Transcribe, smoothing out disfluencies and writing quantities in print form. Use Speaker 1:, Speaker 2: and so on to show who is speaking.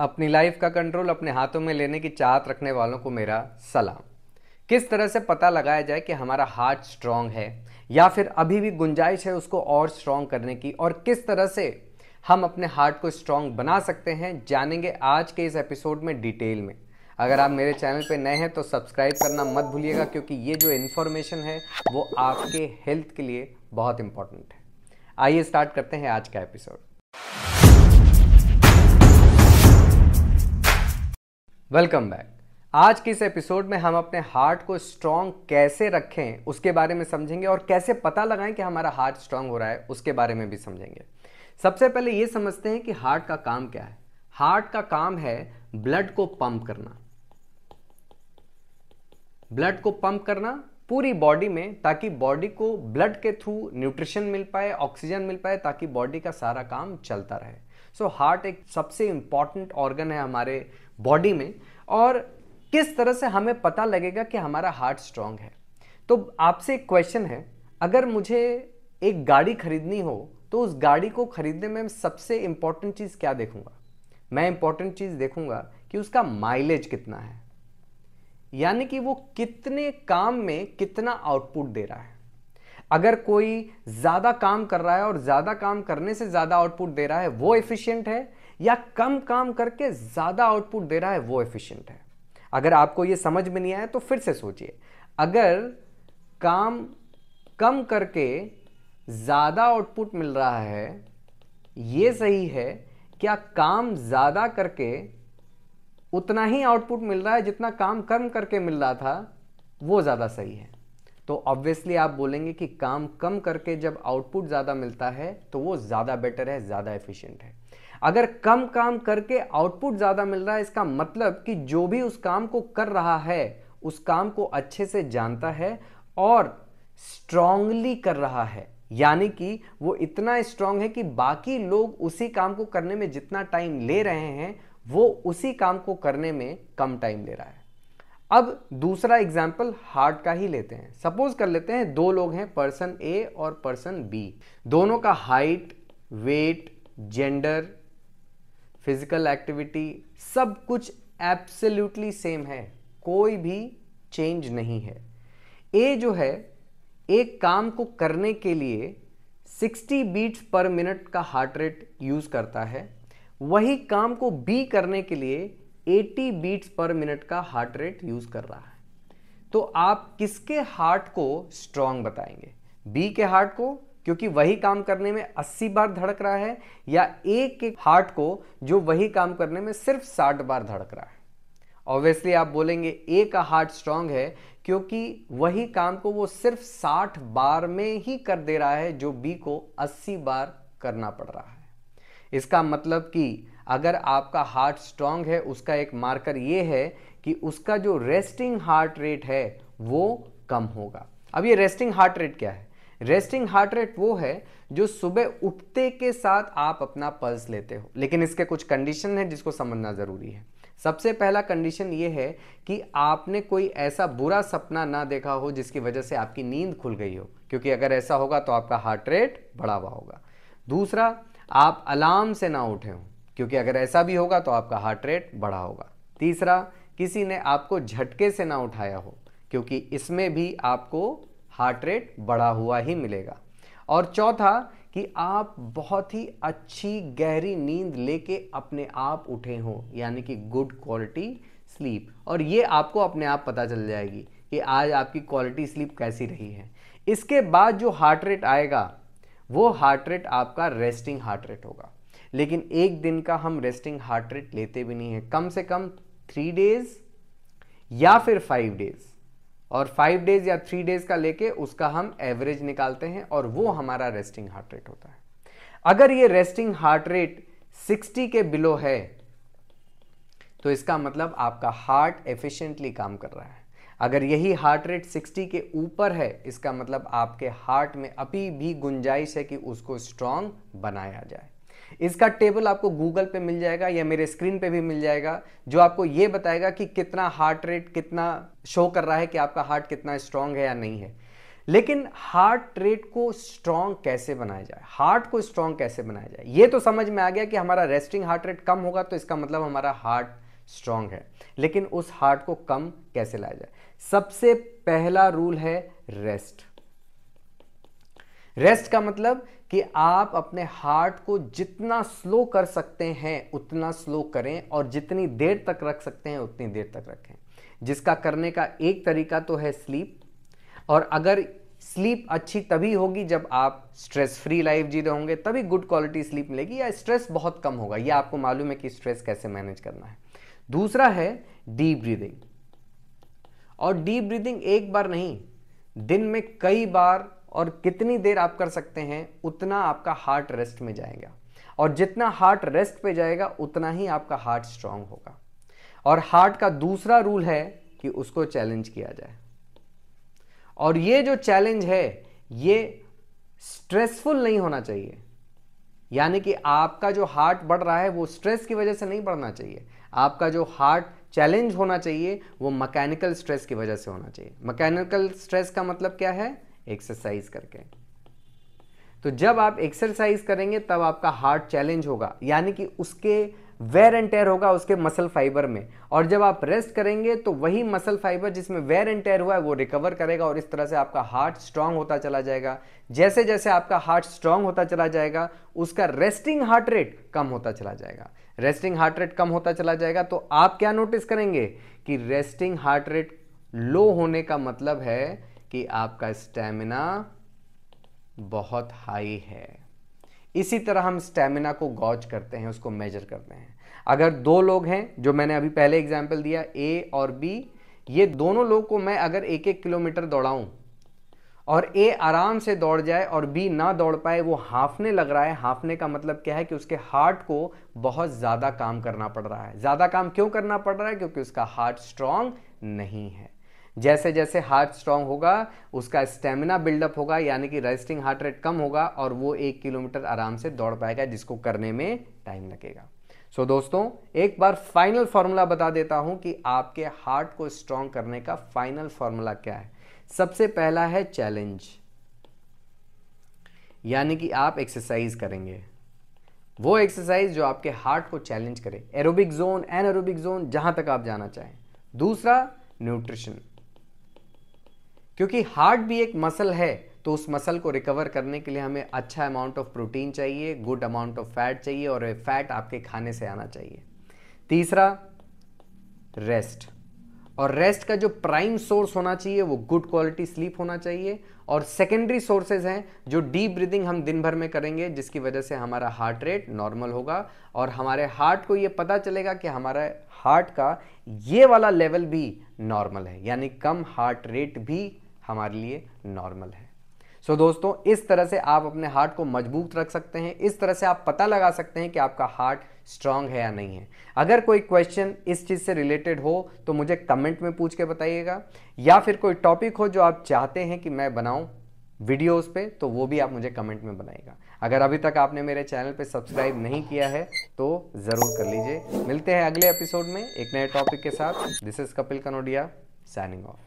Speaker 1: अपनी लाइफ का कंट्रोल अपने हाथों में लेने की चाहत रखने वालों को मेरा सलाम। किस तरह से पता लगाया जाए कि हमारा हार्ट स्ट्रांग है या फिर अभी भी गुंजाइश है उसको और स्ट्रांग करने की, और किस तरह से हम अपने हार्ट को स्ट्रांग बना सकते हैं, जानेंगे आज के इस एपिसोड में डिटेल में। अगर आप मेरे चैनल पे नए हैं तो सब्सक्राइब करना मत भूलिएगा, क्योंकि ये जो इन्फॉर्मेशन है वो आपके हेल्थ के लिए बहुत इंपॉर्टेंट है। आइए स्टार्ट करते हैं आज का एपिसोड। Welcome back. आज के इस एपिसोड में हम अपने हार्ट को स्ट्रांग कैसे रखें उसके बारे में समझेंगे, और कैसे पता लगाएं कि हमारा हार्ट स्ट्रांग हो रहा है उसके बारे में भी समझेंगे। सबसे पहले ये समझते हैं कि हार्ट का काम क्या है। हार्ट का काम है ब्लड को पंप करना। ब्लड को पंप करना पूरी बॉडी में, ताकि बॉडी को ब्लड के थ्रू न्यूट्रिशन मिल पाए, ऑक्सीजन मिल पाए, ताकि बॉडी का सारा काम चलता रहे। सो हार्ट एक सबसे इंपॉर्टेंट ऑर्गन है हमारे बॉडी में। और किस तरह से हमें पता लगेगा कि हमारा हार्ट स्ट्रांग है? तो आपसे एक क्वेश्चन है, अगर मुझे एक गाड़ी खरीदनी हो तो उस गाड़ी को खरीदने में सबसे इंपॉर्टेंट चीज़ क्या देखूंगा? मैं इंपॉर्टेंट चीज़ देखूंगा कि उसका माइलेज कितना है, यानी कि वो कितने काम में कितना आउटपुट दे रहा है। अगर कोई ज्यादा काम कर रहा है और ज्यादा काम करने से ज्यादा आउटपुट दे रहा है वो एफिशिएंट है, या कम काम करके ज्यादा आउटपुट दे रहा है वो एफिशिएंट है? अगर आपको ये समझ में नहीं आया तो फिर से सोचिए। अगर काम कम करके ज्यादा आउटपुट मिल रहा है ये सही है, क्या काम ज्यादा करके उतना ही आउटपुट मिल रहा है जितना काम कम करके मिल रहा था वो ज्यादा सही है? तो ऑब्वियसली आप बोलेंगे कि काम कम करके जब आउटपुट ज़्यादा मिलता है तो वो ज़्यादा बेटर है, ज़्यादा एफिशिएंट है। अगर कम काम करके आउटपुट ज़्यादा मिल रहा है, इसका मतलब कि जो भी उस काम को कर रहा है उस काम को अच्छे से जानता है और स्ट्रांगली कर रहा है। यानी कि वो इतना स्ट्रांग है कि बाकी लोग उसी काम को करने में जितना टाइम ले रहे हैं वो उसी काम को करने में कम टाइम ले रहा है। अब दूसरा एग्जाम्पल हार्ट का ही लेते हैं। सपोज कर लेते हैं दो लोग हैं, पर्सन ए और पर्सन बी। दोनों का height, weight, gender, physical activity सब कुछ एब्सोल्युटली सेम है, कोई भी चेंज नहीं है। ए जो है एक काम को करने के लिए 60 बीट्स पर मिनट का हार्ट रेट यूज करता है, वही काम को बी करने के लिए 80 बीट्स पर मिनट का हार्ट रेट यूज कर रहा है। तो आप किसके हार्ट को स्ट्रांग बताएंगे? बी के हार्ट को, क्योंकि वही काम करने में 80 बार धड़क रहा है, या ए के हार्ट को जो वही काम करने में सिर्फ 60 बार धड़क रहा है? ऑब्वियसली आप बोलेंगे ए का हार्ट स्ट्रांग है क्योंकि वही काम को वो सिर्फ 60 बार में ही कर दे रहा है जो बी को 80 बार करना पड़ रहा है। इसका मतलब कि अगर आपका हार्ट स्ट्रांग है उसका एक मार्कर ये है कि उसका जो रेस्टिंग हार्ट रेट है वो कम होगा। अब ये रेस्टिंग हार्ट रेट क्या है? रेस्टिंग हार्ट रेट वो है जो सुबह उठते के साथ आप अपना पल्स लेते हो, लेकिन इसके कुछ कंडीशन है जिसको समझना जरूरी है। सबसे पहला कंडीशन ये है कि आपने कोई ऐसा बुरा सपना ना देखा हो जिसकी वजह से आपकी नींद खुल गई हो, क्योंकि अगर ऐसा होगा तो आपका हार्ट रेट बढ़ा हुआ होगा। दूसरा, आप अलार्म से ना उठे हो, क्योंकि अगर ऐसा भी होगा तो आपका हार्ट रेट बढ़ा होगा। तीसरा, किसी ने आपको झटके से ना उठाया हो, क्योंकि इसमें भी आपको हार्ट रेट बढ़ा हुआ ही मिलेगा। और चौथा, कि आप बहुत ही अच्छी गहरी नींद लेके अपने आप उठे हो, यानी कि गुड क्वालिटी स्लीप। और ये आपको अपने आप पता चल जाएगी कि आज आपकी क्वालिटी स्लीप कैसी रही है। इसके बाद जो हार्ट रेट आएगा वो हार्ट रेट आपका रेस्टिंग हार्ट रेट होगा। लेकिन एक दिन का हम रेस्टिंग हार्ट रेट लेते भी नहीं है, कम से कम 3 डेज या फिर 5 डेज, और 5 डेज या 3 डेज का लेके उसका हम एवरेज निकालते हैं और वो हमारा रेस्टिंग हार्ट रेट होता है। अगर ये रेस्टिंग हार्ट रेट 60 के बिलो है तो इसका मतलब आपका हार्ट एफिशिएंटली काम कर रहा है। अगर यही हार्ट रेट 60 के ऊपर है इसका मतलब आपके हार्ट में अभी भी गुंजाइश है कि उसको स्ट्रांग बनाया जाए। इसका टेबल आपको गूगल पे मिल जाएगा या मेरे स्क्रीन पे भी मिल जाएगा, जो आपको ये बताएगा कि कितना हार्ट रेट कितना शो कर रहा है कि आपका हार्ट कितना स्ट्रांग है या नहीं है। लेकिन हार्ट रेट को स्ट्रांग कैसे बनाया जाए, हार्ट को स्ट्रांग कैसे बनाया जाए, ये तो समझ में आ गया कि हमारा रेस्टिंग हार्ट रेट कम होगा तो इसका मतलब हमारा हार्ट स्ट्रांग है। लेकिन उस हार्ट को कम कैसे लाया जाए? सबसे पहला रूल है रेस्ट। रेस्ट का मतलब कि आप अपने हार्ट को जितना स्लो कर सकते हैं उतना स्लो करें और जितनी देर तक रख सकते हैं उतनी देर तक रखें, जिसका करने का एक तरीका तो है स्लीप। और अगर स्लीप अच्छी तभी होगी जब आप स्ट्रेस फ्री लाइफ जी रहे होंगे, तभी गुड क्वालिटी स्लीप मिलेगी, या स्ट्रेस बहुत कम होगा, यह आपको मालूम है कि स्ट्रेस कैसे मैनेज करना है। दूसरा है डीप ब्रीदिंग। और डीप ब्रीदिंग एक बार नहीं, दिन में कई बार और कितनी देर आप कर सकते हैं उतना आपका हार्ट रेस्ट में जाएगा, और जितना हार्ट रेस्ट पे जाएगा उतना ही आपका हार्ट स्ट्रांग होगा। और हार्ट का दूसरा रूल है कि उसको चैलेंज किया जाए, और ये जो चैलेंज है ये स्ट्रेसफुल नहीं होना चाहिए, यानी कि आपका जो हार्ट बढ़ रहा है वो स्ट्रेस की वजह से नहीं बढ़ना चाहिए। आपका जो हार्ट चैलेंज होना चाहिए वो मैकेनिकल स्ट्रेस की वजह से होना चाहिए। मैकेनिकल स्ट्रेस का मतलब क्या है? एक्सरसाइज करके। तो जब आप एक्सरसाइज करेंगे तब आपका हार्ट चैलेंज होगा, यानी कि उसके वेयर एंड टेयर होगा उसके मसल फाइबर में, और जब आप रेस्ट करेंगे तो वही मसल फाइबर जिसमें वेयर एंड टेयर हुआ है वो रिकवर करेगा, और इस तरह से आपका हार्ट स्ट्रांग होता चला जाएगा। जैसे जैसे आपका हार्ट स्ट्रांग होता चला जाएगा उसका रेस्टिंग हार्ट रेट कम होता चला जाएगा। रेस्टिंग हार्ट रेट कम होता चला जाएगा तो आप क्या नोटिस करेंगे कि रेस्टिंग हार्ट रेट लो होने का मतलब है कि आपका स्टैमिना बहुत हाई है। इसी तरह हम स्टैमिना को गॉज करते हैं, उसको मेजर करते हैं। अगर दो लोग हैं, जो मैंने अभी पहले एग्जांपल दिया, ए और बी, ये दोनों लोग को मैं अगर 1-1 किलोमीटर दौड़ाऊं और ए आराम से दौड़ जाए और बी ना दौड़ पाए, वो हांफने लग रहा है। हांफने का मतलब क्या है कि उसके हार्ट को बहुत ज़्यादा काम करना पड़ रहा है। ज़्यादा काम क्यों करना पड़ रहा है? क्योंकि उसका हार्ट स्ट्रांग नहीं है। जैसे जैसे हार्ट स्ट्रांग होगा उसका स्टेमिना बिल्डअप होगा, यानी कि रेस्टिंग हार्ट रेट कम होगा और वो 1 किलोमीटर आराम से दौड़ पाएगा, जिसको करने में टाइम लगेगा। सो दोस्तों, एक बार फाइनल फॉर्मूला बता देता हूं कि आपके हार्ट को स्ट्रांग करने का फाइनल फॉर्मूला क्या है। सबसे पहला है चैलेंज, यानी कि आप एक्सरसाइज करेंगे, वो एक्सरसाइज जो आपके हार्ट को चैलेंज करे, एरोबिक जोन, एनारोबिक जोन, जहां तक आप जाना चाहें। दूसरा न्यूट्रिशन, क्योंकि हार्ट भी एक मसल है तो उस मसल को रिकवर करने के लिए हमें अच्छा अमाउंट ऑफ प्रोटीन चाहिए, गुड अमाउंट ऑफ फैट चाहिए, और फैट आपके खाने से आना चाहिए। तीसरा रेस्ट, और रेस्ट का जो प्राइम सोर्स होना चाहिए वो गुड क्वालिटी स्लीप होना चाहिए, और सेकेंडरी सोर्सेज हैं जो डीप ब्रीदिंग हम दिन भर में करेंगे, जिसकी वजह से हमारा हार्ट रेट नॉर्मल होगा और हमारे हार्ट को ये पता चलेगा कि हमारा हार्ट का ये वाला लेवल भी नॉर्मल है, यानी कम हार्ट रेट भी हमारे लिए नॉर्मल है। सो दोस्तों, इस तरह से आप अपने हार्ट को मजबूत रख सकते हैं, इस तरह से आप पता लगा सकते हैं कि आपका हार्ट स्ट्रांग है या नहीं है। अगर कोई क्वेश्चन इस चीज़ से रिलेटेड हो तो मुझे कमेंट में पूछ के बताइएगा, या फिर कोई टॉपिक हो जो आप चाहते हैं कि मैं बनाऊं वीडियोस पे, तो वो भी आप मुझे कमेंट में बनाइएगा। अगर अभी तक आपने मेरे चैनल पे सब्सक्राइब नहीं किया है तो ज़रूर कर लीजिए। मिलते हैं अगले एपिसोड में एक नए टॉपिक के साथ। This is Kapil Kanodia, signing off.